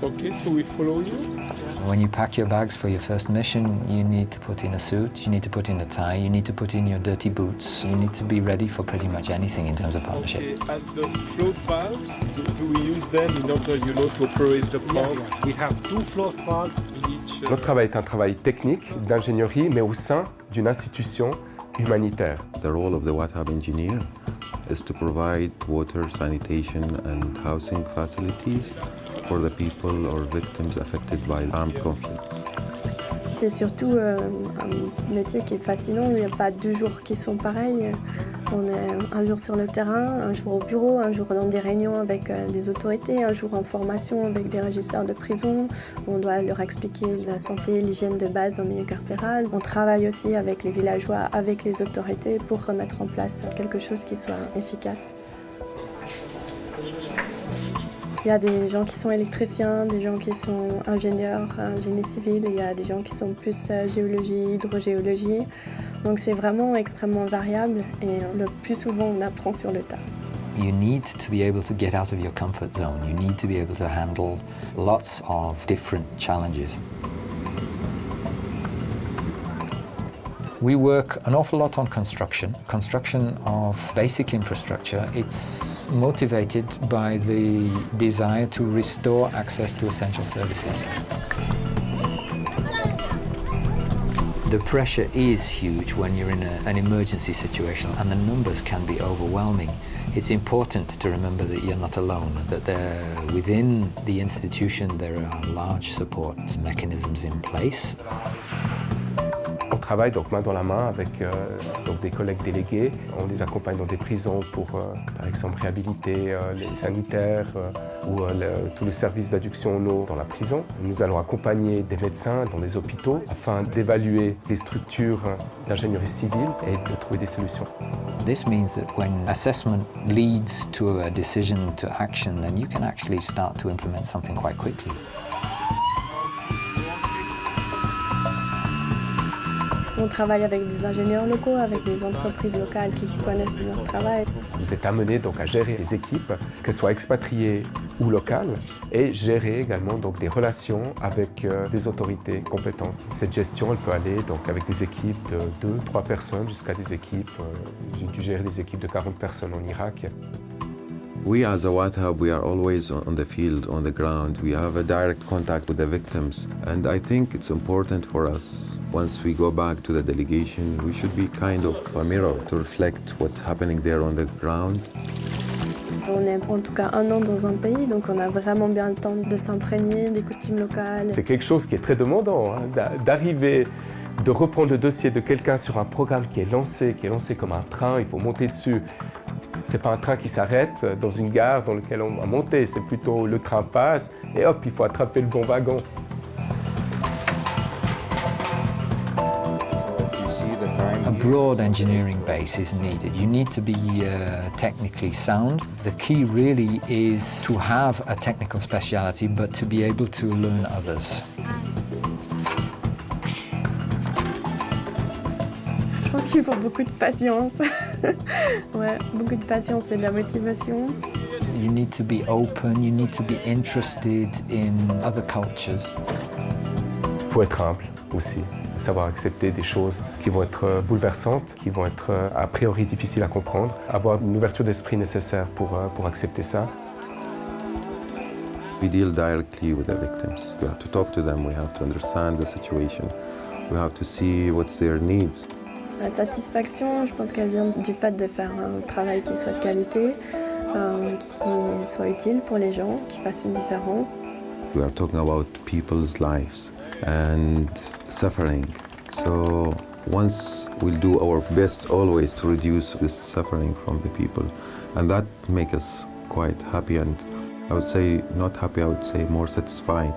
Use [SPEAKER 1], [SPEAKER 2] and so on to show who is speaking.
[SPEAKER 1] Okay, so we follow you.
[SPEAKER 2] When you pack your bags for your first mission, you need to put in a suit, you need to put in a tie, you need to put in your dirty boots. You need to be ready for pretty much anything in terms of partnership.
[SPEAKER 1] Okay, and the float valves, do we use them in order, to operate the pump?
[SPEAKER 3] Yeah. We have 2 float valves
[SPEAKER 1] In each,
[SPEAKER 4] Notre travail est un travail technique, d'ingénierie, mais au sein d'une institution humanitaire.
[SPEAKER 5] The role of the WATHAB engineer is to provide water, sanitation and housing facilities for the people or victims affected by armed conflicts.
[SPEAKER 6] C'est surtout un métier qui est fascinant. Il n'y a pas 2 jours qui sont pareils. On est un jour sur le terrain, un jour au bureau, un jour dans des réunions avec des autorités, un jour en formation avec des régisseurs de prison. On doit leur expliquer la santé, l'hygiène de base en milieu carcéral. On travaille aussi avec les villageois, avec les autorités pour remettre en place quelque chose qui soit efficace. Il y a des gens qui sont électriciens, des gens qui sont ingénieurs, génie civil, il y a des gens qui sont plus géologie, hydrogéologie. Donc c'est vraiment extrêmement variable et le plus souvent on apprend sur le tas.
[SPEAKER 2] You need to be able to get out of your comfort zone. You need to be able to handle lots of different challenges. We work an awful lot on construction of basic infrastructure. It's motivated by the desire to restore access to essential services. The pressure is huge when you're in an emergency situation, and the numbers can be overwhelming. It's important to remember that you're not alone, that within the institution there are large support mechanisms in place.
[SPEAKER 4] On travaille donc main dans la main avec donc des collègues délégués. On les accompagne dans des prisons pour, par exemple, réhabiliter les sanitaires ou tout le service d'adduction en eau dans la prison. Nous allons accompagner des médecins dans des hôpitaux afin d'évaluer les structures d'ingénierie civile et de trouver des solutions.
[SPEAKER 2] This means that when assessment leads to a decision to action, then you can actually start to implement something quite quickly.
[SPEAKER 6] On travaille avec des ingénieurs locaux, avec des entreprises locales qui connaissent leur travail.
[SPEAKER 4] Vous êtes amené donc à gérer les équipes, qu'elles soient expatriées ou locales, et gérer également donc des relations avec des autorités compétentes. Cette gestion, elle peut aller donc avec des équipes de 2-3 personnes jusqu'à des équipes. J'ai dû gérer des équipes de 40 personnes en Irak.
[SPEAKER 5] We as a WATHAB, we are always on the field, on the ground. We have a direct contact with the victims. And I think it's important for us, once we go back to the delegation, we should be kind of a mirror to reflect what's happening there on the ground.
[SPEAKER 6] On est en tout cas 1 an dans un pays, donc on a vraiment bien le temps de s'imprégner des coutumes locales.
[SPEAKER 4] C'est quelque chose qui est très demandant, d'arriver, de reprendre le dossier de quelqu'un sur un programme qui est lancé comme un train, il faut monter dessus. C'est pas un train qui s'arrête dans une gare dans laquelle on va monter, c'est plutôt le train passe et hop, il faut attraper le bon wagon.
[SPEAKER 2] A broad engineering base is needed. You need to be technically sound. The key really is to have a technical speciality, but to be able to learn others.
[SPEAKER 6] Je pense qu'il faut beaucoup de patience. Ouais, beaucoup de patience et de la motivation.
[SPEAKER 2] You need to be open, you need to be interested in other cultures.
[SPEAKER 4] Il faut être humble aussi, savoir accepter des choses qui vont être bouleversantes, qui vont être a priori difficiles à comprendre, avoir une ouverture d'esprit nécessaire pour accepter ça.
[SPEAKER 5] We deal directly with the victims. We have to talk to them, we have to understand the situation, we have to see what's their needs.
[SPEAKER 6] La satisfaction, je pense qu'elle vient du fait de faire un travail qui soit de qualité, qui soit utile pour les gens, qui fasse une différence.
[SPEAKER 5] We are talking about people's lives and suffering. So once we'll do our best always to reduce this suffering from the people, and that makes us quite happy, and I would say not happy, I would say more satisfied.